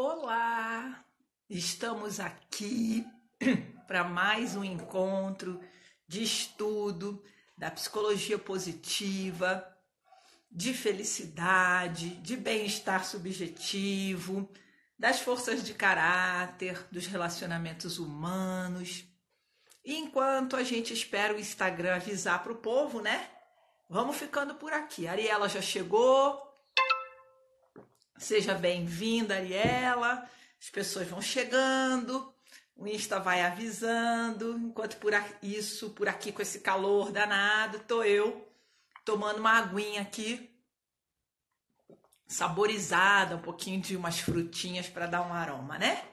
Olá! Estamos aqui para mais um encontro de estudo da psicologia positiva, de felicidade, de bem-estar subjetivo, das forças de caráter, dos relacionamentos humanos. E enquanto a gente espera o Instagram avisar para o povo, né? Vamos ficando por aqui. A Ariela já chegou. Seja bem-vinda, Ariela. As pessoas vão chegando, o Insta vai avisando. Enquanto por aqui com esse calor danado, tô eu tomando uma aguinha aqui, saborizada, um pouquinho de umas frutinhas para dar um aroma, né?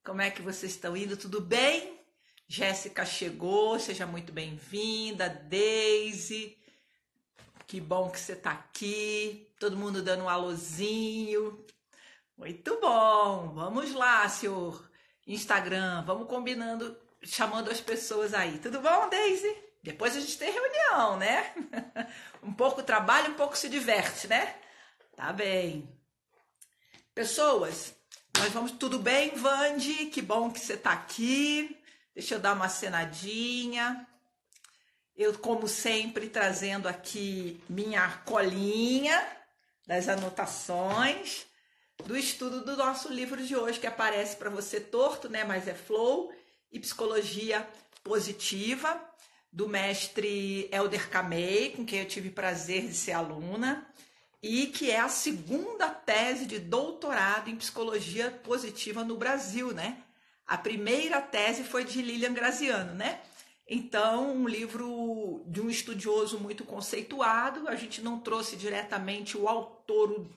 Como é que vocês estão indo? Tudo bem? Jéssica chegou, seja muito bem-vinda. Daisy, que bom que você está aqui. Todo mundo dando um alôzinho. Muito bom. Vamos lá, senhor Instagram. Vamos combinando, chamando as pessoas aí. Tudo bom, Daisy? Depois a gente tem reunião, né? Um pouco trabalha, um pouco se diverte, né? Tá bem. Pessoas, nós vamos... Tudo bem, Vandi? Que bom que você está aqui. Deixa eu dar uma acenadinha. Eu, como sempre, trazendo aqui minha colinha das anotações do estudo do nosso livro de hoje, que aparece para você torto, né? Mas é Flow e Psicologia Positiva, do mestre Helder Camei, com quem eu tive prazer de ser aluna, e que é a segunda tese de doutorado em Psicologia Positiva no Brasil, né? A primeira tese foi de Lilian Graziano, né? Então, um livro de um estudioso muito conceituado. A gente não trouxe diretamente o autor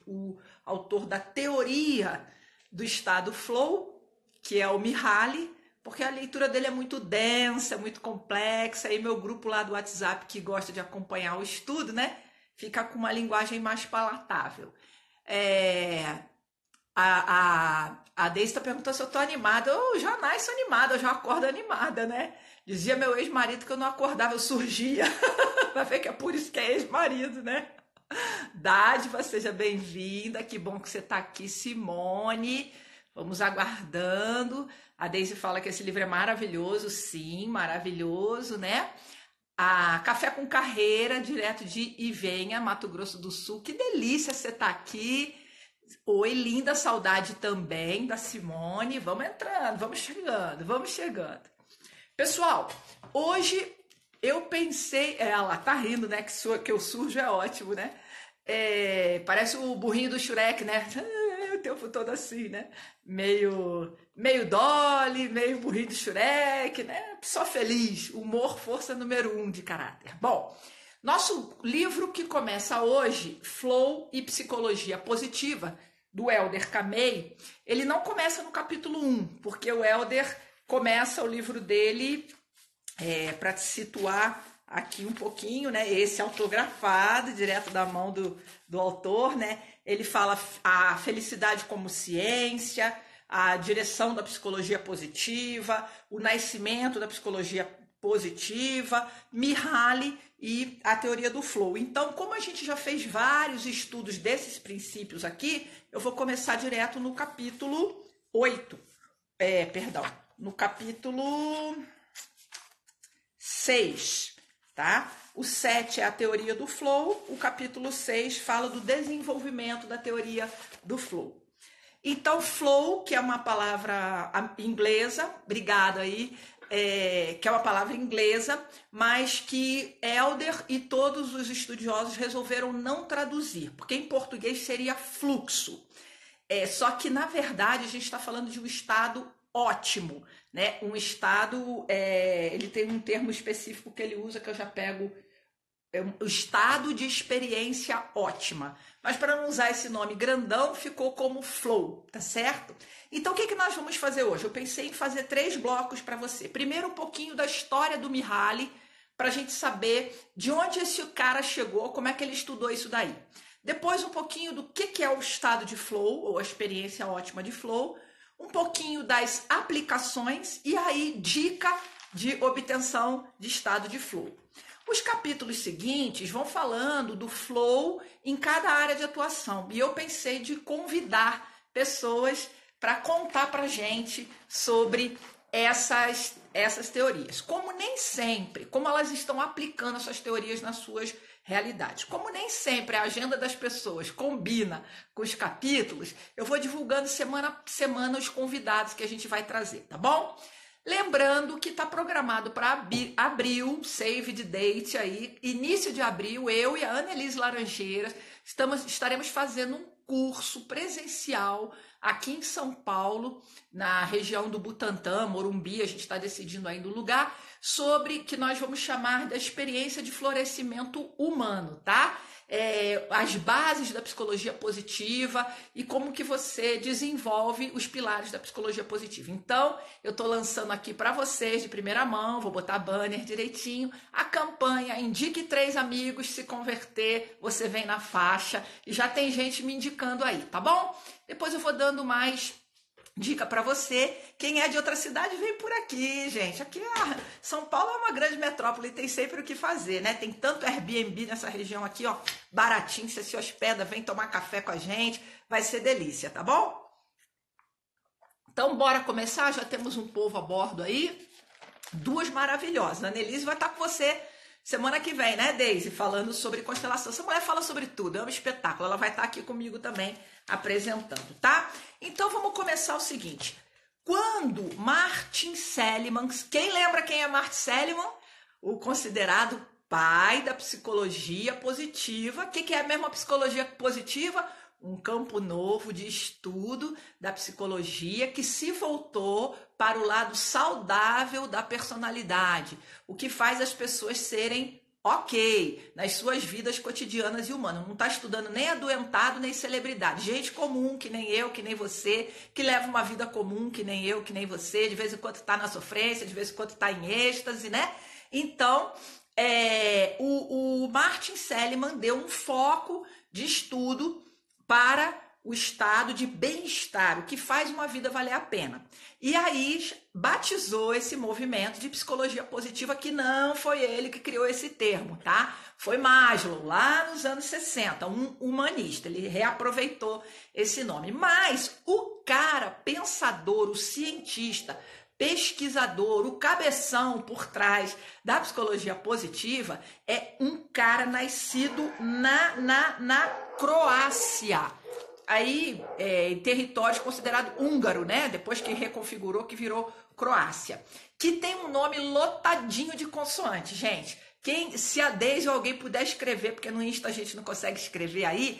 da teoria do estado flow, que é o Mihaly, porque a leitura dele é muito densa, muito complexa, e meu grupo lá do WhatsApp, que gosta de acompanhar o estudo, né, fica com uma linguagem mais palatável. A Deise está perguntando se eu estou animada. Eu já nasço animada, eu já acordo animada, né? Dizia meu ex-marido que eu não acordava, eu surgia. Vai ver que é por isso que é ex-marido, né? Dádiva, seja bem-vinda. Que bom que você está aqui, Simone. Vamos aguardando. A Deise fala que esse livro é maravilhoso. Sim, maravilhoso, né? A Café com Carreira, direto de Ivenha, Mato Grosso do Sul. Que delícia você estar aqui. Oi, linda, saudade também da Simone. Vamos entrando, vamos chegando. Pessoal, hoje eu pensei... Ela tá rindo, né? Que eu surjo é ótimo, né? Parece o burrinho do Shrek, né? O tempo todo assim, né? Meio Dolly, meio burrinho do Shrek, né? Só feliz. Humor, força número 1 de caráter. Bom... Nosso livro que começa hoje, Flow e Psicologia Positiva, do Helder Camei, ele não começa no capítulo 1, porque o Helder começa o livro dele, para te situar aqui um pouquinho, né? Esse autografado, direto da mão do autor, né? Ele fala a felicidade como ciência, a direção da psicologia positiva, o nascimento da psicologia positiva, Mihaly e a teoria do flow. Então, como a gente já fez vários estudos desses princípios aqui, eu vou começar direto no capítulo 8. No capítulo 6, tá? O 7 é a teoria do flow, o capítulo 6 fala do desenvolvimento da teoria do flow. Então, flow, que é uma palavra inglesa, obrigado aí, que é uma palavra inglesa, mas que Helder e todos os estudiosos resolveram não traduzir, porque em português seria fluxo. Só que, na verdade, a gente está falando de um estado ótimo, né? Um estado, ele tem um termo específico que ele usa, que eu já pego, o estado de experiência ótima. Mas para não usar esse nome grandão, ficou como flow, tá certo? Então, o que nós vamos fazer hoje? Eu pensei em fazer 3 blocos para você. Primeiro, um pouquinho da história do Mihaly, para a gente saber de onde esse cara chegou, como é que ele estudou isso daí. Depois, um pouquinho do que é o estado de flow, ou a experiência ótima de flow. Um pouquinho das aplicações e aí, dica de obtenção de estado de flow. Os capítulos seguintes vão falando do flow em cada área de atuação. E eu pensei de convidar pessoas para contar para gente sobre essas teorias. Como nem sempre, como elas estão aplicando essas teorias nas suas realidades. Como nem sempre a agenda das pessoas combina com os capítulos, eu vou divulgando semana a semana os convidados que a gente vai trazer, tá bom? Lembrando que está programado para abril, save the date aí, início de abril, eu e a Annelise Laranjeiras estaremos fazendo um curso presencial aqui em São Paulo, na região do Butantã, Morumbi, a gente está decidindo ainda o lugar, sobre que nós vamos chamar da experiência de florescimento humano, tá? As bases da psicologia positiva e como que você desenvolve os pilares da psicologia positiva. Então, eu estou lançando aqui para vocês de primeira mão, vou botar banner direitinho, a campanha Indique 3 amigos, se converter, você vem na faixa, e já tem gente me indicando aí, tá bom? Depois eu vou dando mais dica para você. Quem é de outra cidade, vem por aqui, gente. Aqui, São Paulo é uma grande metrópole e tem sempre o que fazer, né? Tem tanto Airbnb nessa região aqui, ó, baratinho. Você se hospeda, vem tomar café com a gente. Vai ser delícia, tá bom? Então, bora começar. Já temos um povo a bordo aí. 2 maravilhosas. A Annelise vai estar com você semana que vem, né, Deise? Falando sobre constelação. Essa mulher fala sobre tudo, é um espetáculo. Ela vai estar aqui comigo também apresentando, tá? Então vamos começar o seguinte. Quando Martin Seligman, quem lembra quem é Martin Seligman? O considerado pai da psicologia positiva. O que é mesmo a psicologia positiva? Um campo novo de estudo da psicologia que se voltou para o lado saudável da personalidade, o que faz as pessoas serem ok nas suas vidas cotidianas e humanas. Não está estudando nem adoentado, nem celebridade. Gente comum, que nem eu, que nem você, que leva uma vida comum, que nem eu, que nem você, de vez em quando está na sofrência, de vez em quando está em êxtase, né? Então, o Martin Seligman deu um foco de estudo para o estado de bem-estar, o que faz uma vida valer a pena. E aí batizou esse movimento de psicologia positiva, que não foi ele que criou esse termo, tá? Foi Maslow, lá nos anos 60, um humanista, ele reaproveitou esse nome. Mas o cara pensador, o cientista, pesquisador, o cabeção por trás da psicologia positiva é um cara nascido na Croácia. Aí, em território considerado húngaro, né? Depois que reconfigurou, que virou Croácia. Que tem um nome lotadinho de consoantes, gente. Se a Deise ou alguém puder escrever, porque no Insta a gente não consegue escrever aí,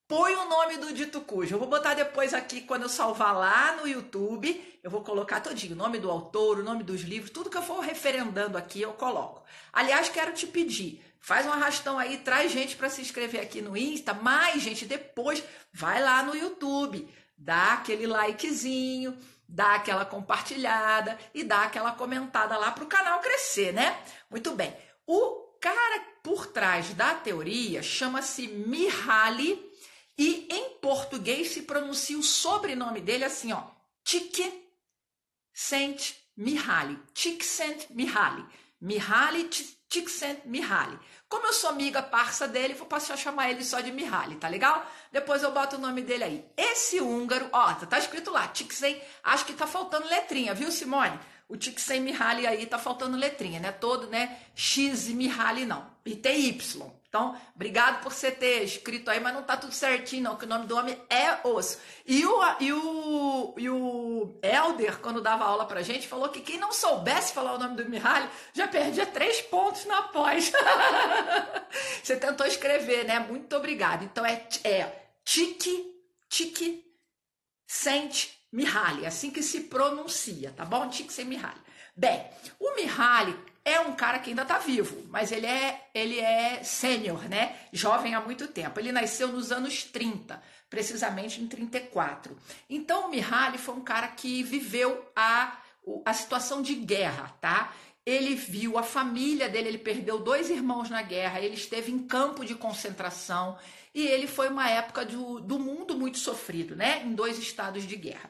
põe o nome do dito cujo. Eu vou botar depois aqui, quando eu salvar lá no YouTube, eu vou colocar todinho, o nome do autor, o nome dos livros, tudo que eu for referendando aqui eu coloco. Aliás, quero te pedir, faz um arrastão aí, traz gente para se inscrever aqui no Insta, mas, gente, depois vai lá no YouTube, dá aquele likezinho, dá aquela compartilhada e dá aquela comentada lá para o canal crescer, né? Muito bem. O cara por trás da teoria chama-se Mihaly e em português se pronuncia o sobrenome dele assim, ó, Csikszentmihalyi. Csikszentmihalyi. Mihaly Csikszentmihalyi. Como eu sou amiga parça dele, vou passar a chamar ele só de Mihaly, tá legal? Depois eu boto o nome dele aí. Esse húngaro, ó, tá escrito lá, acho que tá faltando letrinha, viu, Simone? O Csikszentmihalyi aí tá faltando letrinha, né? Todo, né? X e Mihaly não. E tem Y. Então, obrigado por você ter escrito aí, mas não tá tudo certinho não, que o nome do homem é osso. E o Helder, quando dava aula pra gente, falou que quem não soubesse falar o nome do Mihaly já perdia 3 pontos na pós. Você tentou escrever, né? Muito obrigado. Então, Csikszentmihalyi, assim que se pronuncia, tá bom? Csikszentmihalyi. Bem, o Mihaly é um cara que ainda está vivo, mas ele é sênior, né? Jovem há muito tempo. Ele nasceu nos anos 30, precisamente em 34. Então, o Mihaly foi um cara que viveu a situação de guerra, tá? Ele viu a família dele, ele perdeu 2 irmãos na guerra, ele esteve em campo de concentração e ele foi uma época do mundo muito sofrido, né? Em 2 estados de guerra.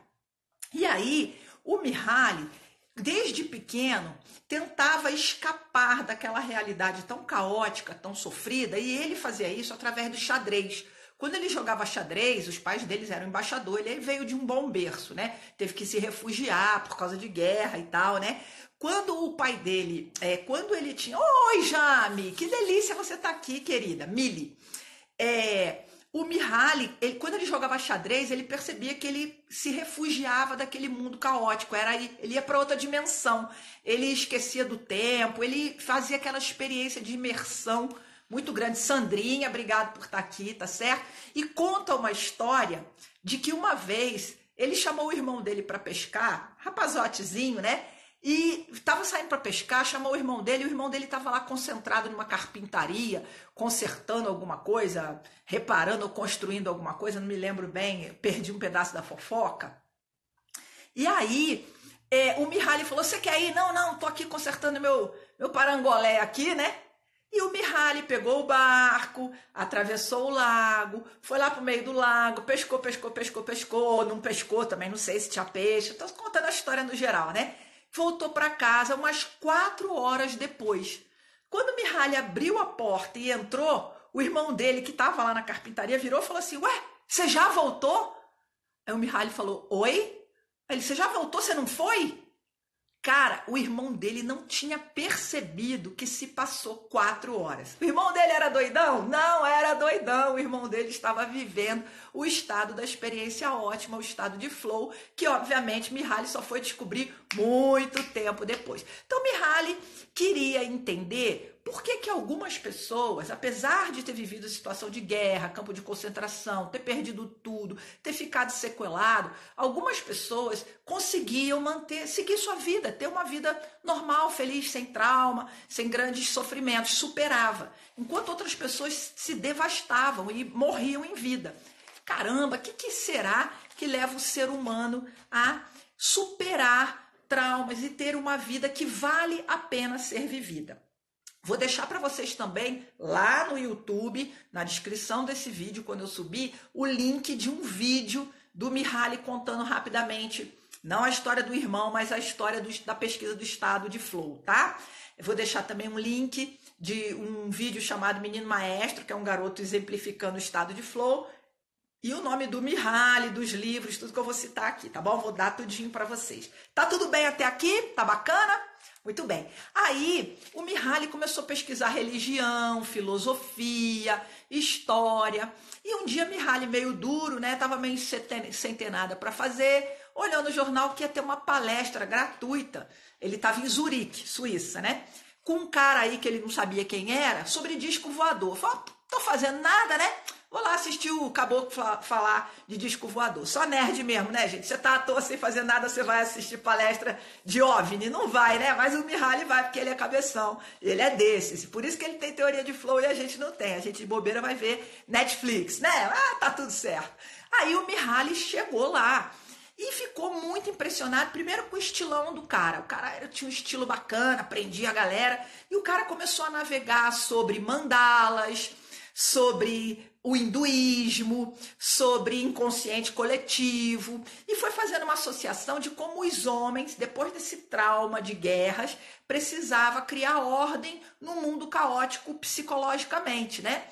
E aí, o Mihaly, desde pequeno, tentava escapar daquela realidade tão caótica, tão sofrida, e ele fazia isso através do xadrez. Quando ele jogava xadrez, os pais deles eram embaixadores, ele veio de um bom berço, né? Teve que se refugiar por causa de guerra e tal, né? Quando o pai dele, quando ele tinha... Oi, Jame, que delícia você tá aqui, querida. Mili. O Mihaly, quando ele jogava xadrez, ele percebia que ele se refugiava daquele mundo caótico, ele ia para outra dimensão, ele esquecia do tempo, ele fazia aquela experiência de imersão muito grande. Sandrinha, obrigado por estar aqui, tá certo? E conta uma história de que uma vez ele chamou o irmão dele para pescar, rapazotezinho, né? E estava saindo para pescar, chamou o irmão dele, e o irmão dele estava lá concentrado numa carpintaria, consertando alguma coisa, reparando ou construindo alguma coisa, não me lembro bem, perdi um pedaço da fofoca. E aí, o Mihaly falou, você quer ir? Não, tô aqui consertando meu parangolé aqui, né? E o Mihaly pegou o barco, atravessou o lago, foi lá pro meio do lago, pescou, não pescou também, não sei se tinha peixe, estou contando a história no geral, né? Voltou para casa umas 4 horas depois. Quando o Mihaly abriu a porta e entrou, o irmão dele, que estava lá na carpintaria, virou e falou assim, ué, você já voltou? Aí o Mihaly falou, oi? Aí ele, você já voltou, você não foi? Cara, o irmão dele não tinha percebido que se passou 4 horas. O irmão dele era doidão? Não era doidão. O irmão dele estava vivendo o estado da experiência ótima, o estado de flow, que obviamente Mihaly só foi descobrir muito tempo depois. Então Mihaly queria entender por que algumas pessoas, apesar de ter vivido situação de guerra, campo de concentração, ter perdido tudo, ter ficado sequelado, algumas pessoas conseguiam seguir sua vida, ter uma vida normal, feliz, sem trauma, sem grandes sofrimentos, superava. Enquanto outras pessoas se devastavam e morriam em vida. Caramba, o que será que leva o ser humano a superar traumas e ter uma vida que vale a pena ser vivida? Vou deixar para vocês também, lá no YouTube, na descrição desse vídeo, quando eu subir, o link de um vídeo do Mihaly contando rapidamente, não a história do irmão, mas a história da pesquisa do estado de flow, tá? Eu vou deixar também um link de um vídeo chamado Menino Maestro, que é um garoto exemplificando o estado de flow, e o nome do Mihaly, dos livros, tudo que eu vou citar aqui, tá bom? Vou dar tudinho para vocês. Tá tudo bem até aqui? Tá bacana? Muito bem. Aí, o Mihaly começou a pesquisar religião, filosofia, história. E um dia, Mihaly, meio duro, né? Tava meio sem ter nada para fazer, olhando o jornal que ia ter uma palestra gratuita. Ele estava em Zurique, Suíça, né? Com um cara aí que ele não sabia quem era, sobre disco voador. Falou, tô fazendo nada, né? Vou lá assistir o caboclo falar de disco voador. Só nerd mesmo, né, gente? Você tá à toa sem fazer nada, você vai assistir palestra de OVNI? Não vai, né? Mas o Mihaly vai, porque ele é cabeção. Ele é desses. Por isso que ele tem teoria de flow e a gente não tem. A gente de bobeira vai ver Netflix, né? Ah, tá tudo certo. Aí o Mihaly chegou lá e ficou muito impressionado, primeiro com o estilão do cara. O cara tinha um estilo bacana, prendia a galera. E o cara começou a navegar sobre mandalas, sobre o hinduísmo, sobre inconsciente coletivo, e foi fazendo uma associação de como os homens, depois desse trauma de guerras, precisavam criar ordem no mundo caótico psicologicamente, né?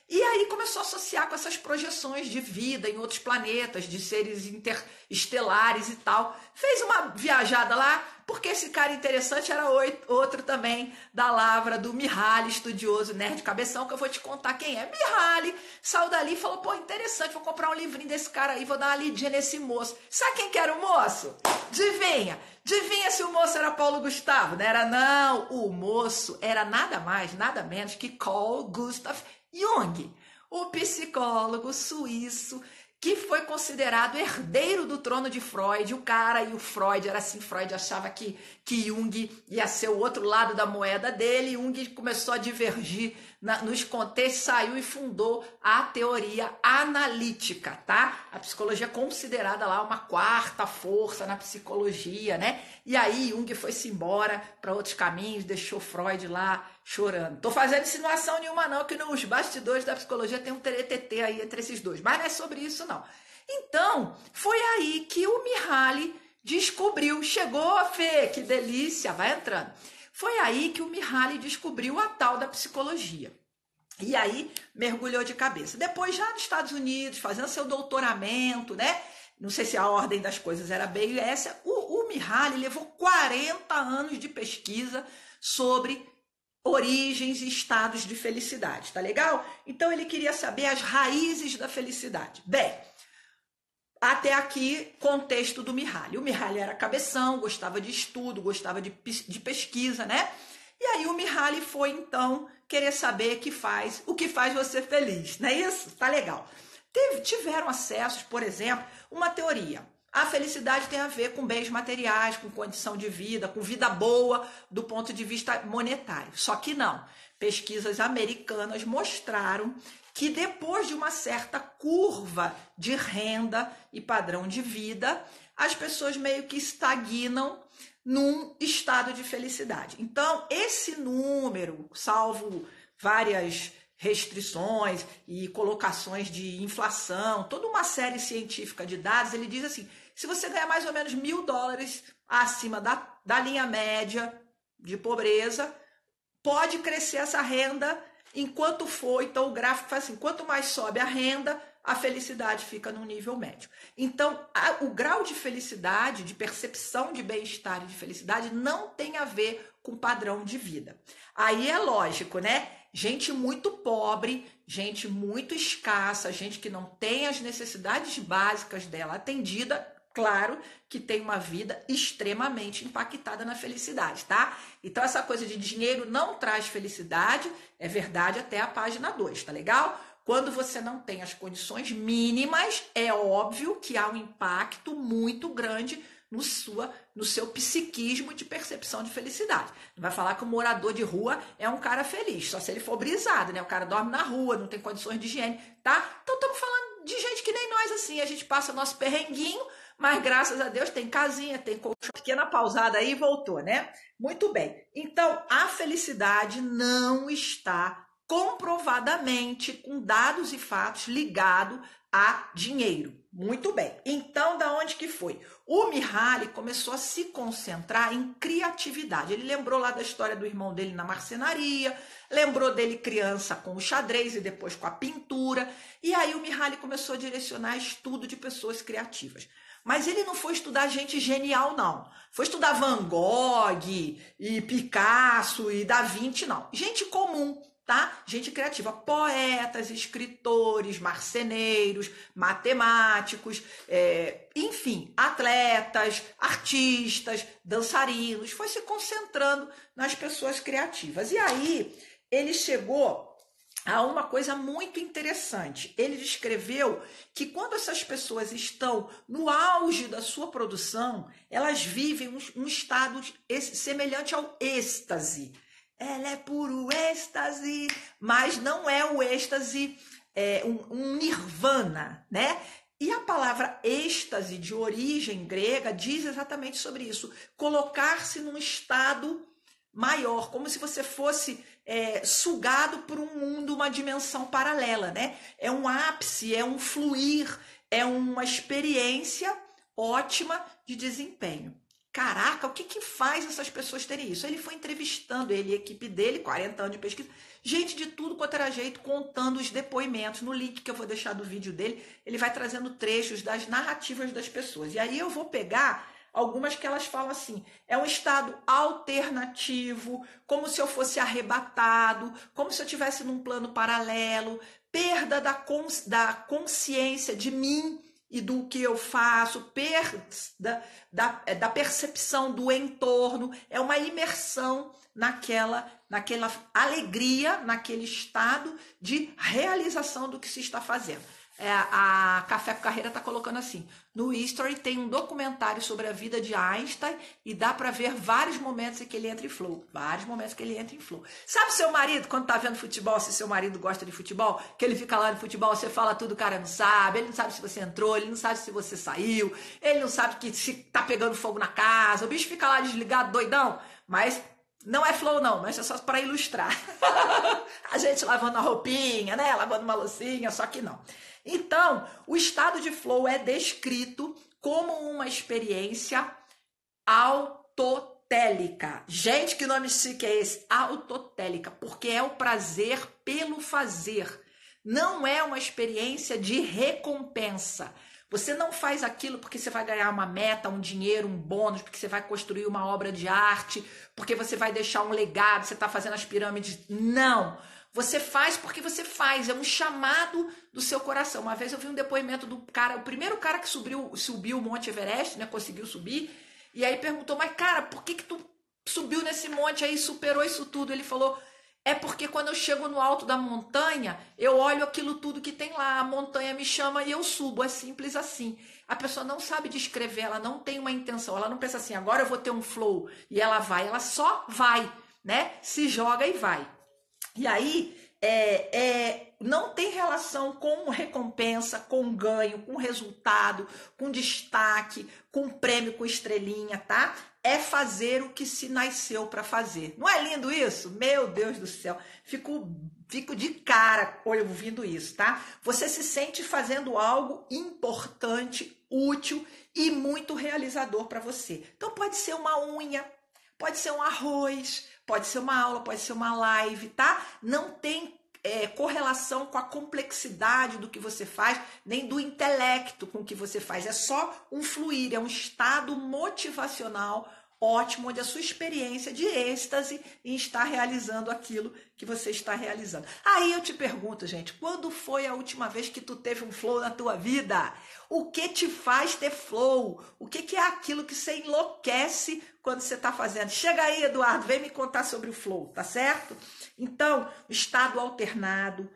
E aí começou a associar com essas projeções de vida em outros planetas, de seres interestelares e tal. Fez uma viajada lá, porque esse cara interessante era outro também da lavra do Mihaly, estudioso, nerd cabeção, que eu vou te contar quem é. Mihaly saiu dali e falou, pô, interessante, vou comprar um livrinho desse cara aí, vou dar uma lidinha nesse moço. Sabe quem que era o moço? Adivinha? Adivinha se o moço era Paulo Gustavo? Não era não, o moço era nada mais, nada menos que Carl Gustav Jung, o psicólogo suíço que foi considerado herdeiro do trono de Freud. O cara e o Freud era assim, Freud achava que Jung ia ser o outro lado da moeda dele, Jung começou a divergir nos contextos, saiu e fundou a teoria analítica, tá? A psicologia é considerada lá uma quarta força na psicologia, né? E aí Jung foi-se embora para outros caminhos, deixou Freud lá chorando. Tô fazendo insinuação nenhuma não, que nos bastidores da psicologia tem um teretetê aí entre esses dois, mas não é sobre isso não. Então, foi aí que o Mihaly descobriu, chegou, Fê, que delícia, vai entrando. Foi aí que o Mihaly descobriu a tal da psicologia. E aí mergulhou de cabeça. Depois, já nos Estados Unidos, fazendo seu doutoramento, né? Não sei se a ordem das coisas era bem essa. O Mihaly levou 40 anos de pesquisa sobre origens e estados de felicidade, tá legal? Então ele queria saber as raízes da felicidade. Bem, até aqui, contexto do Mihaly. O Mihaly era cabeção, gostava de estudo, gostava de pesquisa, né? E aí o Mihaly foi, então, querer saber o que faz você feliz, não é isso? Tá legal. Tiveram acessos, por exemplo, uma teoria. A felicidade tem a ver com bens materiais, com condição de vida, com vida boa do ponto de vista monetário. Só que não. Pesquisas americanas mostraram que depois de uma certa curva de renda e padrão de vida, as pessoas meio que estagnam num estado de felicidade. Então, esse número, salvo várias restrições e colocações de inflação, toda uma série científica de dados, ele diz assim, se você ganhar mais ou menos $1.000 acima da linha média de pobreza, pode crescer essa renda enquanto for. Então, o gráfico faz assim, quanto mais sobe a renda, a felicidade fica no nível médio. Então, o grau de felicidade, de percepção de bem-estar e de felicidade não tem a ver com padrão de vida. Aí é lógico, né? Gente muito pobre, gente muito escassa, gente que não tem as necessidades básicas dela atendida, claro que tem uma vida extremamente impactada na felicidade, tá? Então, essa coisa de dinheiro não traz felicidade, é verdade até a página 2, tá legal? Quando você não tem as condições mínimas, é óbvio que há um impacto muito grande no seu psiquismo de percepção de felicidade. Não vai falar que o morador de rua é um cara feliz, só se ele for brisado, né? O cara dorme na rua, não tem condições de higiene, tá? Então estamos falando de gente que nem nós, assim, a gente passa nosso perrenguinho, mas graças a Deus tem casinha, tem colchão. Pequena pausada aí e voltou, né? Muito bem. Então, a felicidade não está comprovadamente com dados e fatos ligado a dinheiro. Muito bem. Então, da onde que foi? O Mihaly começou a se concentrar em criatividade. Ele lembrou lá da história do irmão dele na marcenaria, lembrou dele criança com o xadrez e depois com a pintura. E aí o Mihaly começou a direcionar estudo de pessoas criativas. Mas ele não foi estudar gente genial, não. Foi estudar Van Gogh e Picasso e Da Vinci, não. Gente comum, tá? Gente criativa, poetas, escritores, marceneiros, matemáticos, enfim, atletas, artistas, dançarinos. Foi se concentrando nas pessoas criativas. E aí ele chegou a uma coisa muito interessante. Ele descreveu que quando essas pessoas estão no auge da sua produção, elas vivem um estado semelhante ao êxtase. Ela é puro êxtase, mas não é o êxtase, um nirvana, né? E a palavra êxtase, de origem grega, diz exatamente sobre isso. Colocar-se num estado maior, como se você fosse sugado por um mundo, uma dimensão paralela, né? É um ápice, é um fluir, é uma experiência ótima de desempenho. Caraca, o que faz essas pessoas terem isso? Ele foi entrevistando, ele e a equipe dele, 40 anos de pesquisa, gente de tudo quanto era jeito, contando os depoimentos. No link que eu vou deixar do vídeo dele, ele vai trazendo trechos das narrativas das pessoas. E aí eu vou pegar algumas que elas falam assim, é um estado alternativo, como se eu fosse arrebatado, como se eu estivesse num plano paralelo, perda da consciência de mim e do que eu faço, perda da percepção do entorno, é uma imersão naquela alegria, naquele estado de realização do que se está fazendo. A Café com Carreira está colocando assim, no History tem um documentário sobre a vida de Einstein e dá para ver vários momentos em que ele entra em flow, Sabe seu marido, quando tá vendo futebol, se seu marido gosta de futebol, que ele fica lá no futebol, você fala tudo, o cara não sabe, ele não sabe se você entrou, ele não sabe se você saiu, ele não sabe que se tá pegando fogo na casa, o bicho fica lá desligado, doidão, mas não é flow não, mas é só para ilustrar. A gente lavando a roupinha, né, lavando uma loucinha, só que não. Então, o estado de flow é descrito como uma experiência Autotélica. Gente, que nome chique é esse? Autotélica, porque é o prazer pelo fazer. Não é uma experiência de recompensa. Você não faz aquilo porque você vai ganhar uma meta, um dinheiro, um bônus, porque você vai construir uma obra de arte, porque você vai deixar um legado, você está fazendo as pirâmides. Não. Você faz porque você faz. É um chamado do seu coração. Uma vez eu vi um depoimento do cara, o primeiro cara que subiu o Monte Everest, né? Conseguiu subir. E aí perguntou, mas cara, por que tu subiu nesse monte aí e superou isso tudo? Ele falou, é porque quando eu chego no alto da montanha, eu olho aquilo tudo que tem lá, a montanha me chama e eu subo, é simples assim. A pessoa não sabe descrever, ela não tem uma intenção, ela não pensa assim, agora eu vou ter um flow, e ela vai, ela só vai, né? Se joga e vai. E aí, não tem relação com recompensa, com ganho, com resultado, com destaque, com prêmio, com estrelinha, tá? É fazer o que se nasceu para fazer. Não é lindo isso? Meu Deus do céu. Fico de cara ouvindo isso, tá? Você se sente fazendo algo importante, útil e muito realizador para você. Então pode ser uma unha, pode ser um arroz, pode ser uma aula, pode ser uma live, tá? Não tem correlação com a complexidade do que você faz, nem do intelecto com o que você faz. É só um fluir, é um estado motivacional ótimo, onde a sua experiência de êxtase em estar realizando aquilo que você está realizando. Aí eu te pergunto, gente, quando foi a última vez que tu teve um flow na tua vida? O que te faz ter flow? O que é aquilo que você enlouquece quando você está fazendo? Chega aí, Eduardo, vem me contar sobre o flow, tá certo? Então, o estado alternado,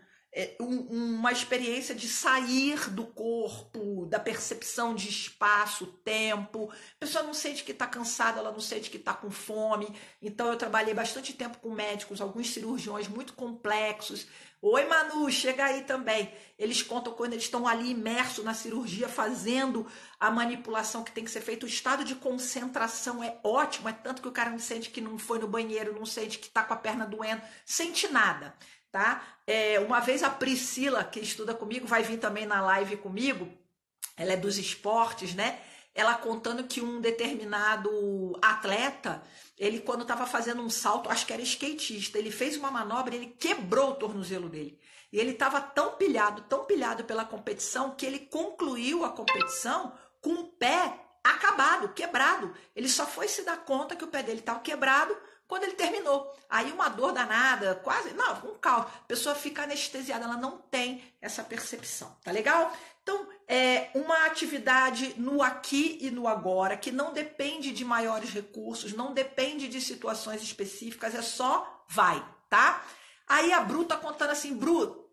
uma experiência de sair do corpo, da percepção de espaço, tempo. A pessoa não sente que está cansada, ela não sente que está com fome. Então eu trabalhei bastante tempo com médicos, alguns cirurgiões muito complexos. Oi, Manu, chega aí também. Eles contam quando eles estão ali imersos na cirurgia, fazendo a manipulação que tem que ser feita. O estado de concentração é ótimo, é tanto que o cara não sente que não foi no banheiro, não sente que está com a perna doendo, sente nada. Tá? Uma vez a Priscila, que estuda comigo, vai vir também na live comigo, ela é dos esportes, né? Ela contando que um determinado atleta, ele quando estava fazendo um salto, acho que era skatista, ele fez uma manobra e ele quebrou o tornozelo dele. E ele estava tão pilhado pela competição, que ele concluiu a competição com o pé acabado, quebrado. Ele só foi se dar conta que o pé dele estava quebrado quando ele terminou. Aí uma dor danada, quase, não, um caos. A pessoa fica anestesiada, ela não tem essa percepção, tá legal? Então, é uma atividade no aqui e no agora, que não depende de maiores recursos, não depende de situações específicas, é só vai, tá? Aí a Bru tá contando assim, Bru,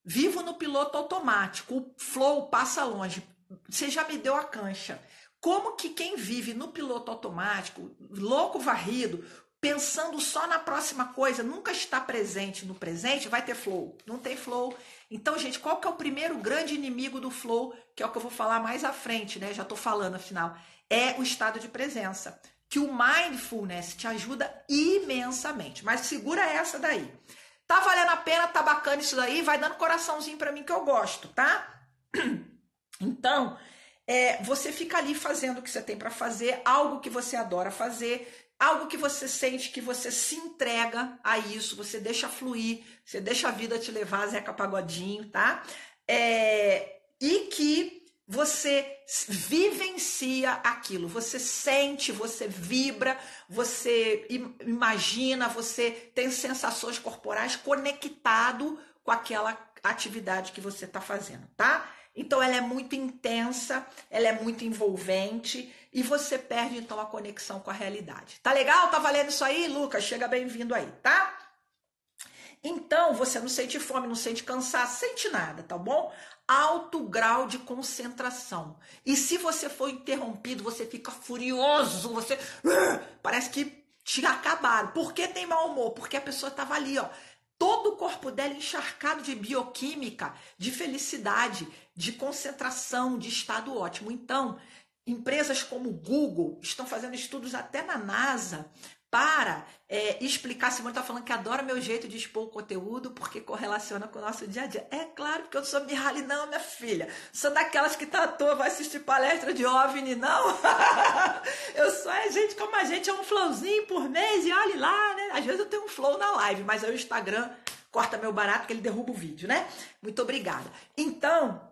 vivo no piloto automático, o flow passa longe. Você já me deu a cancha. Como que quem vive no piloto automático, louco varrido, pensando só na próxima coisa, nunca está presente no presente, vai ter flow. Não tem flow. Então, gente, qual que é o primeiro grande inimigo do flow, que é o que eu vou falar mais à frente, né? Já estou falando, afinal. É o estado de presença. Que o mindfulness te ajuda imensamente. Mas segura essa daí. Tá valendo a pena, tá bacana isso daí? Vai dando coraçãozinho para mim que eu gosto, tá? Então, você fica ali fazendo o que você tem para fazer, algo que você adora fazer, algo que você sente que você se entrega a isso, você deixa fluir, você deixa a vida te levar, Zeca Pagodinho, tá? E que você vivencia aquilo, você sente, você vibra, você imagina, você tem sensações corporais conectado com aquela atividade que você está fazendo, tá? Então ela é muito intensa, ela é muito envolvente e você perde então a conexão com a realidade. Tá legal? Tá valendo isso aí, Lucas? Chega bem-vindo aí, tá? Então você não sente fome, não sente cansaço, sente nada, tá bom? Alto grau de concentração. E se você for interrompido, você fica furioso, você parece que te acabaram. Por que tem mau humor? Porque a pessoa estava ali, ó. Todo o corpo dela encharcado de bioquímica, de felicidade, de concentração, de estado ótimo. Então, empresas como o Google estão fazendo estudos até na NASA para explicar. Simone está falando que adora meu jeito de expor o conteúdo porque correlaciona com o nosso dia a dia. É claro, porque eu não sou Mihaly não, minha filha. Sou daquelas que tá à toa, vai assistir palestra de OVNI, não. Eu sou gente como a gente, é um flowzinho por mês e olhe lá, né? Às vezes eu tenho um flow na live, mas aí o Instagram corta meu barato porque ele derruba o vídeo, né? Muito obrigada. Então,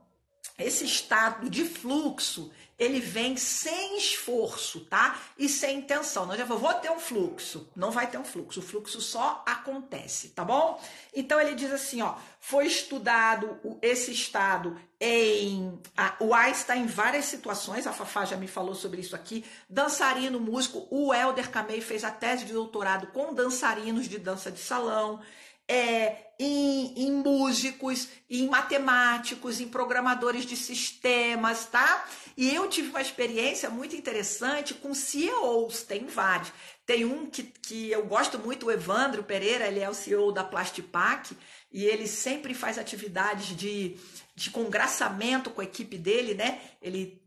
esse estado de fluxo, ele vem sem esforço, tá? E sem intenção. Não já vou ter um fluxo. Não vai ter um fluxo. O fluxo só acontece, tá bom? Então ele diz assim, ó, foi estudado esse estado o Einstein em várias situações, a Fafá já me falou sobre isso aqui, dançarino, músico, o Helder Camei fez a tese de doutorado com dançarinos de dança de salão, em músicos, em matemáticos, em programadores de sistemas, tá? E eu tive uma experiência muito interessante com CEOs, tem vários. Tem um que eu gosto muito, o Evandro Pereira, ele é o CEO da Plastipac, e ele sempre faz atividades de congraçamento com a equipe dele, né? Ele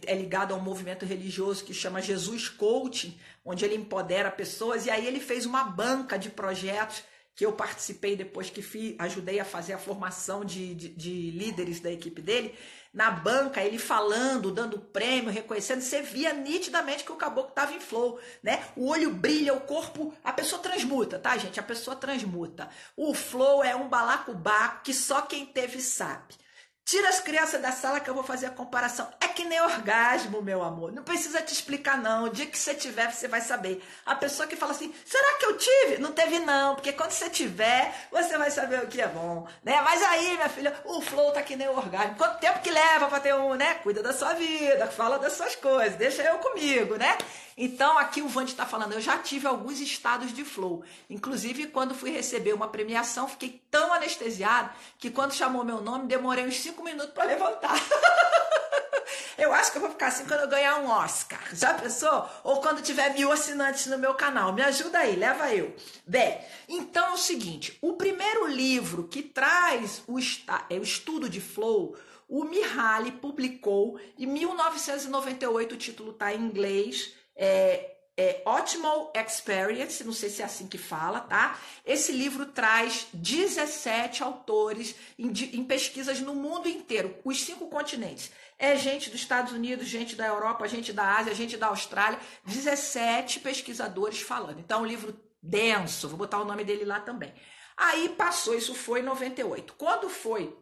é ligado a um movimento religioso que chama Jesus Coaching, onde ele empodera pessoas, e aí ele fez uma banca de projetos que eu participei depois que ajudei a fazer a formação de líderes da equipe dele. Na banca, ele falando, dando prêmio, reconhecendo, você via nitidamente que o caboclo estava em flow, né? O olho brilha, o corpo, a pessoa transmuta, tá, gente? A pessoa transmuta. O flow é um balacobaco que só quem teve sabe. Tira as crianças da sala que eu vou fazer a comparação. É que nem orgasmo, meu amor. Não precisa te explicar, não. O dia que você tiver, você vai saber. A pessoa que fala assim, será que eu tive? Não teve, não. Porque quando você tiver, você vai saber o que é bom, né? Mas aí, minha filha, o flow tá que nem o orgasmo. Quanto tempo que leva pra ter um, né? Cuida da sua vida, fala das suas coisas. Deixa eu comigo, né? Então, aqui o Vande está falando, eu já tive alguns estados de flow. Inclusive, quando fui receber uma premiação, fiquei tão anestesiado que quando chamou meu nome, demorei uns 5 minutos para levantar. Eu acho que eu vou ficar assim quando eu ganhar um Oscar. Já pensou? Ou quando tiver 1000 assinantes no meu canal. Me ajuda aí, leva eu. Bem, então é o seguinte, o primeiro livro que traz o estudo de flow, o Mihaly publicou em 1998, o título está em inglês, Optimal Experience, não sei se é assim que fala, tá? Esse livro traz 17 autores em pesquisas no mundo inteiro, os 5 continentes. É gente dos Estados Unidos, gente da Europa, gente da Ásia, gente da Austrália, 17 pesquisadores falando. Então, é um livro denso, vou botar o nome dele lá também. Aí passou, isso foi em 98. Quando foi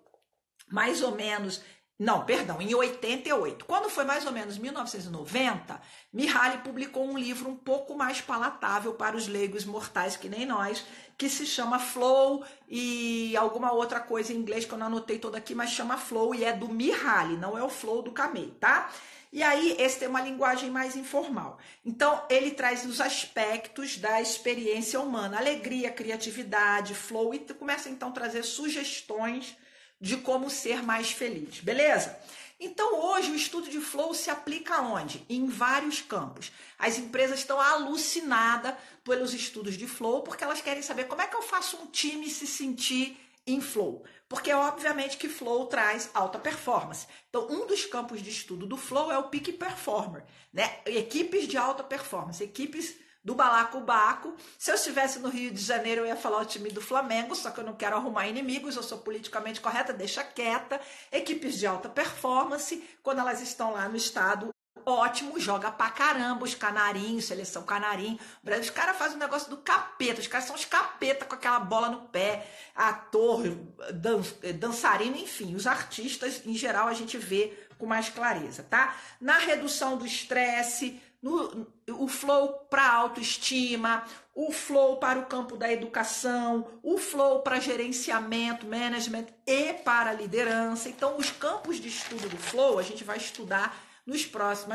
mais ou menos... Não, perdão, em 88. Quando foi mais ou menos 1990, Mihaly publicou um livro um pouco mais palatável para os leigos mortais que nem nós, que se chama Flow e alguma outra coisa em inglês que eu não anotei toda aqui, mas chama Flow e é do Mihaly, não é o Flow do Camei, tá? E aí, esse tem uma linguagem mais informal. Então, ele traz os aspectos da experiência humana, alegria, criatividade, flow, e começa então a trazer sugestões de como ser mais feliz, beleza? Então, hoje, o estudo de flow se aplica onde? Em vários campos. As empresas estão alucinadas pelos estudos de flow, porque elas querem saber como é que eu faço um time se sentir em flow. Porque, obviamente, que flow traz alta performance. Então, um dos campos de estudo do flow é o Peak Performer, né? Equipes de alta performance, equipes do balacobaco. Se eu estivesse no Rio de Janeiro, eu ia falar o time do Flamengo, só que eu não quero arrumar inimigos, eu sou politicamente correta, deixa quieta. Equipes de alta performance, quando elas estão lá no estado ótimo, joga pra caramba, os canarinhos, seleção canarinho. Os caras fazem um negócio do capeta, os caras são os capeta com aquela bola no pé, ator, dançarino, enfim, os artistas, em geral, a gente vê com mais clareza, tá? Na redução do estresse, o flow para autoestima, o flow para o campo da educação, o flow para gerenciamento, management e para liderança. Então, os campos de estudo do flow, a gente vai estudar nas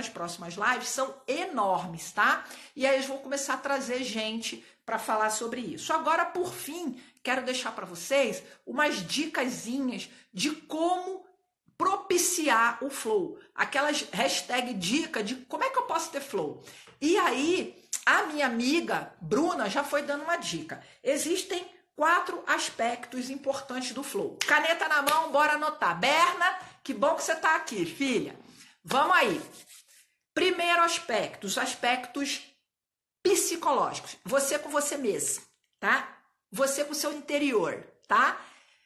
próximas lives, são enormes, tá? E aí eu vou começar a trazer gente para falar sobre isso. Agora, por fim, quero deixar para vocês umas dicasinhas de como propiciar o flow, aquelas hashtag dica de como é que eu posso ter flow. E aí, a minha amiga Bruna já foi dando uma dica. Existem 4 aspectos importantes do flow. Caneta na mão, bora anotar. Berna, que bom que você tá aqui, filha. Vamos aí. Primeiro aspecto, os aspectos psicológicos. Você com você mesmo, tá? Você com o seu interior, tá?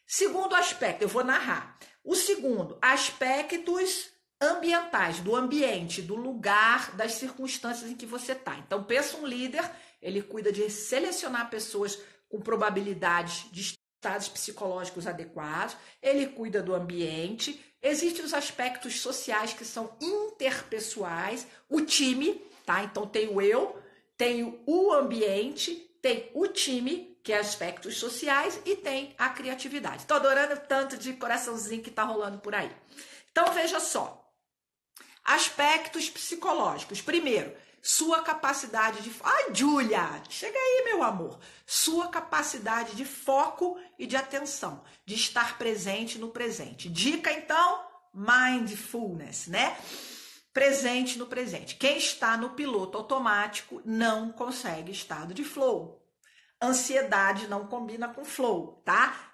Segundo aspecto, eu vou narrar. O segundo, aspectos ambientais, do ambiente, do lugar, das circunstâncias em que você está. Então, pensa um líder, ele cuida de selecionar pessoas com probabilidades de estados psicológicos adequados, ele cuida do ambiente, existem os aspectos sociais que são interpessoais, o time, tá? Então, tem o eu, tem o ambiente, tem o time, que é aspectos sociais, e tem a criatividade. Tô adorando tanto de coraçãozinho que tá rolando por aí. Então, veja só. Aspectos psicológicos. Primeiro, sua capacidade de... Ai, Júlia, chega aí, meu amor. Sua capacidade de foco e de atenção, de estar presente no presente. Dica, então, mindfulness, né? Presente no presente. Quem está no piloto automático não consegue estado de flow. Ansiedade não combina com flow, tá?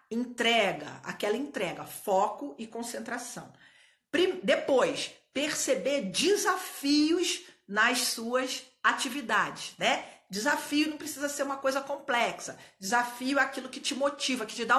Aquela entrega, foco e concentração. Depois, perceber desafios nas suas atividades, né? Desafio não precisa ser uma coisa complexa. Desafio é aquilo que te motiva, que te dá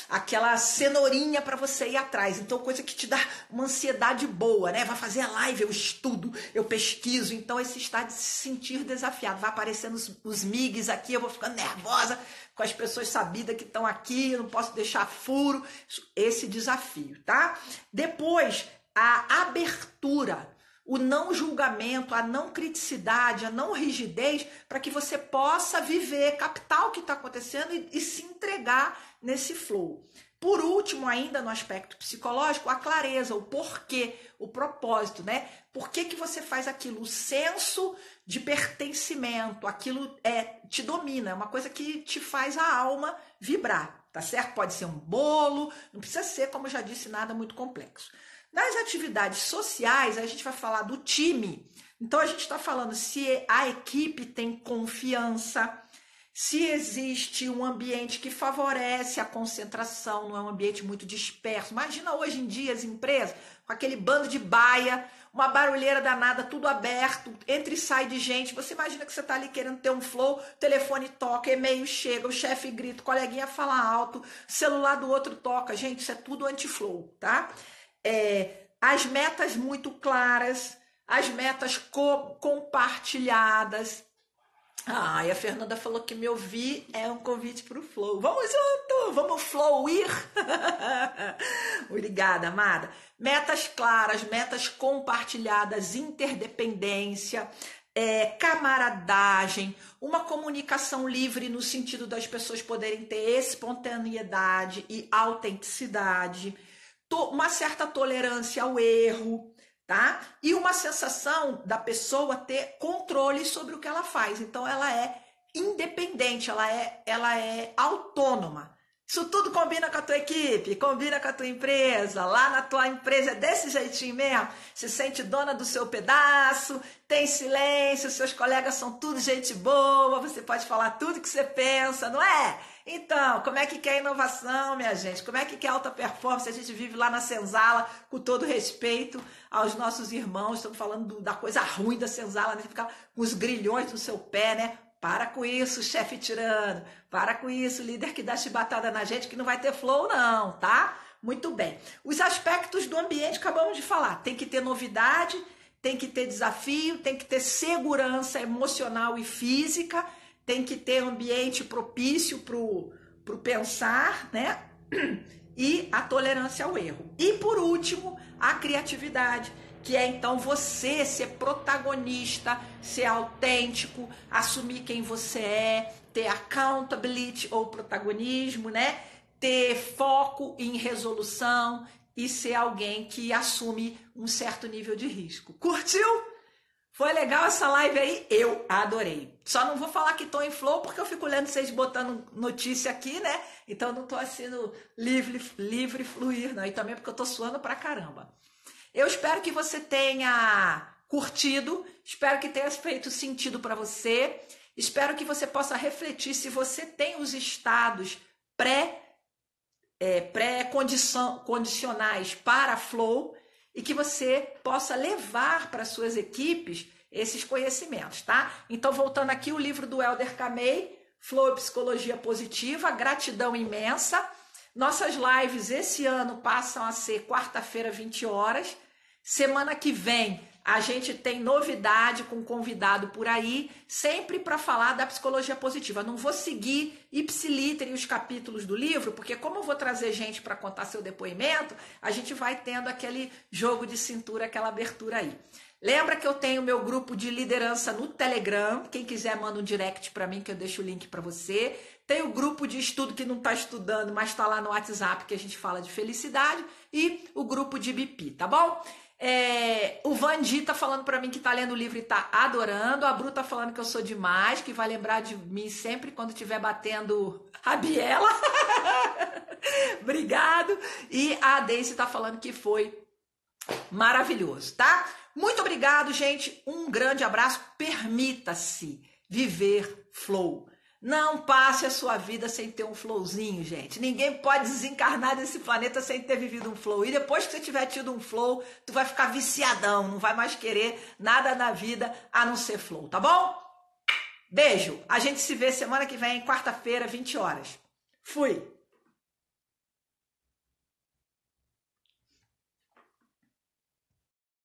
aquela cenourinha para você ir atrás. Então, coisa que te dá uma ansiedade boa, né? Vai fazer a live, eu estudo, eu pesquiso. Então, esse estado de se sentir desafiado. Vai aparecendo os migs aqui, eu vou ficando nervosa com as pessoas sabidas que estão aqui, eu não posso deixar furo. Esse desafio, tá? Depois, a abertura, o não julgamento, a não criticidade, a não rigidez, para que você possa viver, captar o que está acontecendo e se entregar nesse flow. Por último, ainda no aspecto psicológico, a clareza, o porquê, o propósito, né? Por que você faz aquilo? O senso de pertencimento, aquilo te domina, é uma coisa que te faz a alma vibrar, tá certo? Pode ser um bolo, não precisa ser, como eu já disse, nada muito complexo. Nas atividades sociais, a gente vai falar do time. Então, a gente está falando se a equipe tem confiança, se existe um ambiente que favorece a concentração, não é um ambiente muito disperso. Imagina hoje em dia as empresas com aquele bando de baia, uma barulheira danada, tudo aberto, entra e sai de gente. Você imagina que você está ali querendo ter um flow, o telefone toca, e-mail chega, o chefe grita, o coleguinha fala alto, o celular do outro toca. Gente, isso é tudo anti-flow, tá? As metas muito claras, as metas compartilhadas. E a Fernanda falou que me ouvir é um convite para o flow. Vamos junto, vamos fluir. Obrigada, amada. Metas claras, metas compartilhadas, interdependência, camaradagem, uma comunicação livre no sentido das pessoas poderem ter espontaneidade e autenticidade, uma certa tolerância ao erro, tá? E uma sensação da pessoa ter controle sobre o que ela faz. Então, ela é independente, ela é autônoma. Isso tudo combina com a tua equipe, combina com a tua empresa. Lá na tua empresa é desse jeitinho mesmo. Se sente dona do seu pedaço, tem silêncio, seus colegas são tudo gente boa, você pode falar tudo que você pensa, não é? Então, como é que quer inovação, minha gente? Como é que quer alta performance? A gente vive lá na senzala, com todo respeito aos nossos irmãos. Estamos falando da coisa ruim da senzala, né? Ficar com os grilhões no seu pé, né? Para com isso, chefe tirano. Para com isso, líder que dá chibatada na gente, que não vai ter flow não, tá? Muito bem. Os aspectos do ambiente acabamos de falar. Tem que ter novidade, tem que ter desafio, tem que ter segurança emocional e física, tem que ter ambiente propício pro pensar, né? E a tolerância ao erro. E por último, a criatividade, que é então você ser protagonista, ser autêntico, assumir quem você é, ter accountability ou protagonismo, né? Ter foco em resolução e ser alguém que assume um certo nível de risco. Curtiu? Foi legal essa live aí? Eu adorei. Só não vou falar que tô em flow porque eu fico olhando vocês botando notícia aqui, né? Então não tô assim livre fluir, não. E também porque eu tô suando pra caramba. Eu espero que você tenha curtido, espero que tenha feito sentido para você, espero que você possa refletir se você tem os estados pré-condicionais para flow e que você possa levar para suas equipes esses conhecimentos, tá? Então, voltando aqui, o livro do Helder Camei, Flow e Psicologia Positiva, gratidão imensa. Nossas lives esse ano passam a ser quarta-feira, 20 horas. Semana que vem a gente tem novidade com convidado por aí, sempre para falar da psicologia positiva. Não vou seguir ipsiliter e os capítulos do livro, porque como eu vou trazer gente para contar seu depoimento, a gente vai tendo aquele jogo de cintura, aquela abertura aí. Lembra que eu tenho meu grupo de liderança no Telegram. Quem quiser manda um direct para mim que eu deixo o link para você. Tem o grupo de estudo que não está estudando, mas está lá no WhatsApp que a gente fala de felicidade. E o grupo de BP, tá bom? O Vandi tá falando para mim que tá lendo o livro e tá adorando. A Bru tá falando que eu sou demais, que vai lembrar de mim sempre quando estiver batendo a biela. Obrigado. E a Daisy tá falando que foi maravilhoso, tá? Muito obrigado, gente. Um grande abraço. Permita-se viver flow. Não passe a sua vida sem ter um flowzinho, gente. Ninguém pode desencarnar desse planeta sem ter vivido um flow. E depois que você tiver tido um flow, tu vai ficar viciadão, não vai mais querer nada na vida a não ser flow, tá bom? Beijo. A gente se vê semana que vem, quarta-feira, 20 horas. Fui.